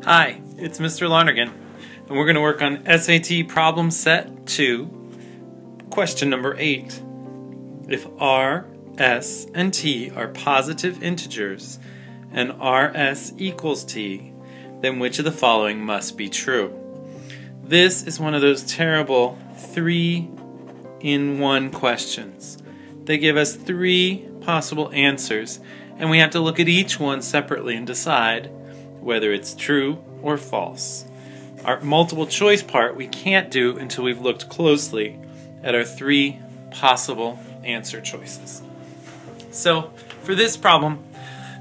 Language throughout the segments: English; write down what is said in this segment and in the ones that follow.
Hi, it's Mr. Lonergan, and we're going to work on SAT Problem Set 2, question number 8. If R, S, and T are positive integers, and RS equals T, then which of the following must be true? This is one of those terrible 3-in-1 questions. They give us 3 possible answers, and we have to look at each one separately and decide whether it's true or false. Our multiple choice part we can't do until we've looked closely at our 3 possible answer choices. So for this problem,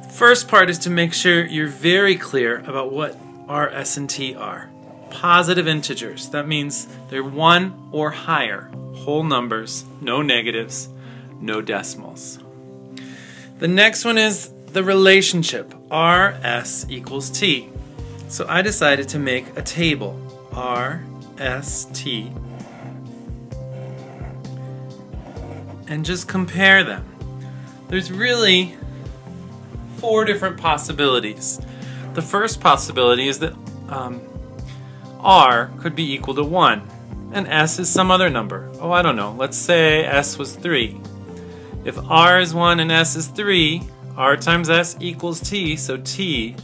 the first part is to make sure you're very clear about what R, S, and T are. Positive integers. That means they're 1 or higher. Whole numbers, no negatives, no decimals. The next one is the relationship, RS equals T. So I decided to make a table, RST, and just compare them. There's really 4 different possibilities. The first possibility is that R could be equal to 1, and S is some other number. Oh, I don't know. Let's say S was 3. If R is 1 and S is 3, R times S equals T, so T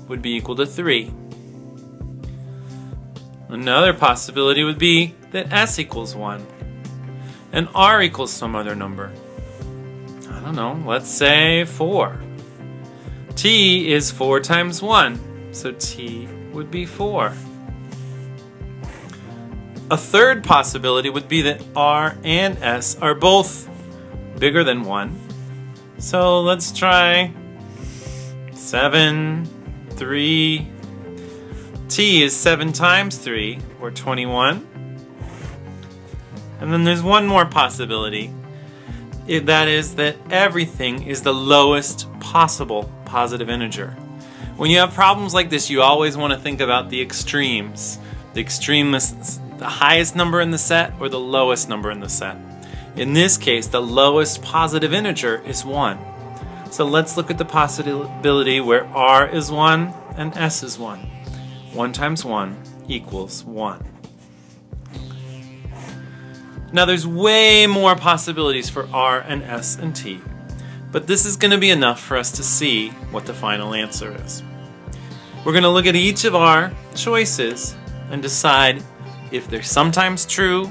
would be equal to 3. Another possibility would be that S equals 1 and R equals some other number. I don't know, let's say 4. T is 4 times 1, so T would be 4. A third possibility would be that R and S are both bigger than 1. So let's try 7, 3. T is 7 times 3, or 21. And then there's one more possibility. That is that everything is the lowest possible positive integer. When you have problems like this, you always want to think about the extremes. The extreme is the highest number in the set or the lowest number in the set. In this case, the lowest positive integer is 1. So let's look at the possibility where R is 1 and S is 1. 1 times 1 equals 1. Now there's way more possibilities for R and S and T, but this is going to be enough for us to see what the final answer is. We're going to look at each of our choices and decide if they're sometimes true,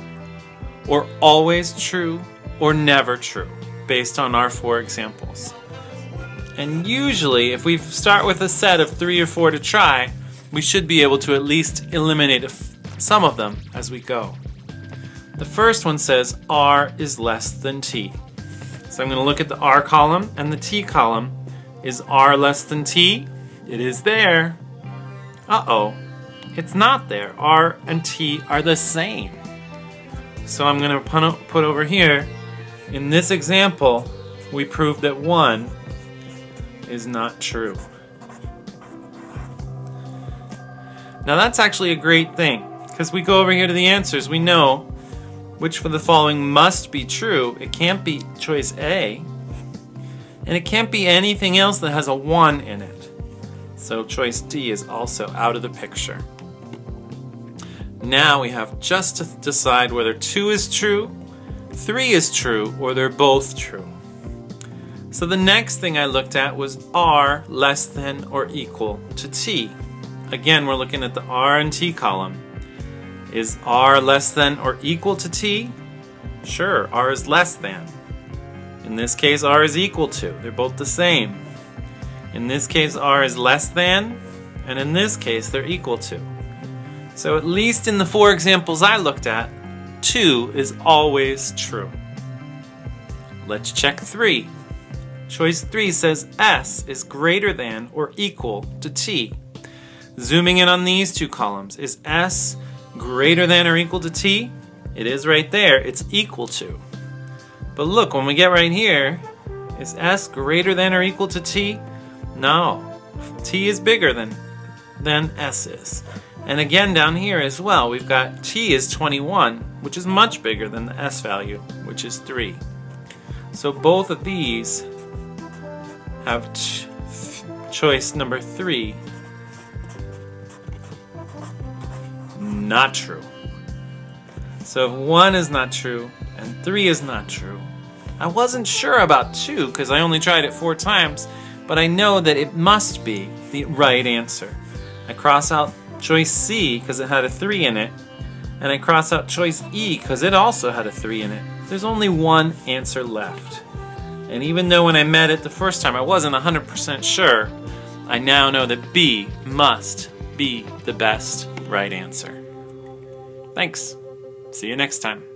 or always true, or never true, based on our 4 examples. And usually, if we start with a set of 3 or 4 to try, we should be able to at least eliminate some of them as we go. The first one says R is less than T. So I'm going to look at the R column and the T column. Is R less than T? It is there. Uh-oh, it's not there. R and T are the same. So I'm going to put over here, in this example, we proved that 1 is not true. Now that's actually a great thing, because we go over here to the answers, we know which for the following must be true. It can't be choice A, and it can't be anything else that has a 1 in it. So choice D is also out of the picture. Now we have just to decide whether 2 is true, 3 is true, or they're both true. So the next thing I looked at was R less than or equal to T. Again, we're looking at the R and T column. Is R less than or equal to T? Sure, R is less than. In this case, R is equal to. They're both the same. In this case, R is less than, and in this case, they're equal to. So at least in the 4 examples I looked at, 2 is always true. Let's check 3. Choice 3 says S is greater than or equal to T. Zooming in on these 2 columns, is S greater than or equal to T? It is right there, it's equal to. But look, when we get right here, is S greater than or equal to T? No, T is bigger than S is. And again down here as well, we've got T is 21, which is much bigger than the S value, which is 3. So both of these have choice number 3 not true. So if 1 is not true and 3 is not true, I wasn't sure about 2 because I only tried it 4 times, but I know that it must be the right answer. I cross out choice C because it had a 3 in it, and I cross out choice E because it also had a 3 in it. There's only one answer left. And even though when I met it the first time I wasn't 100% sure, I now know that B must be the best right answer. Thanks. See you next time.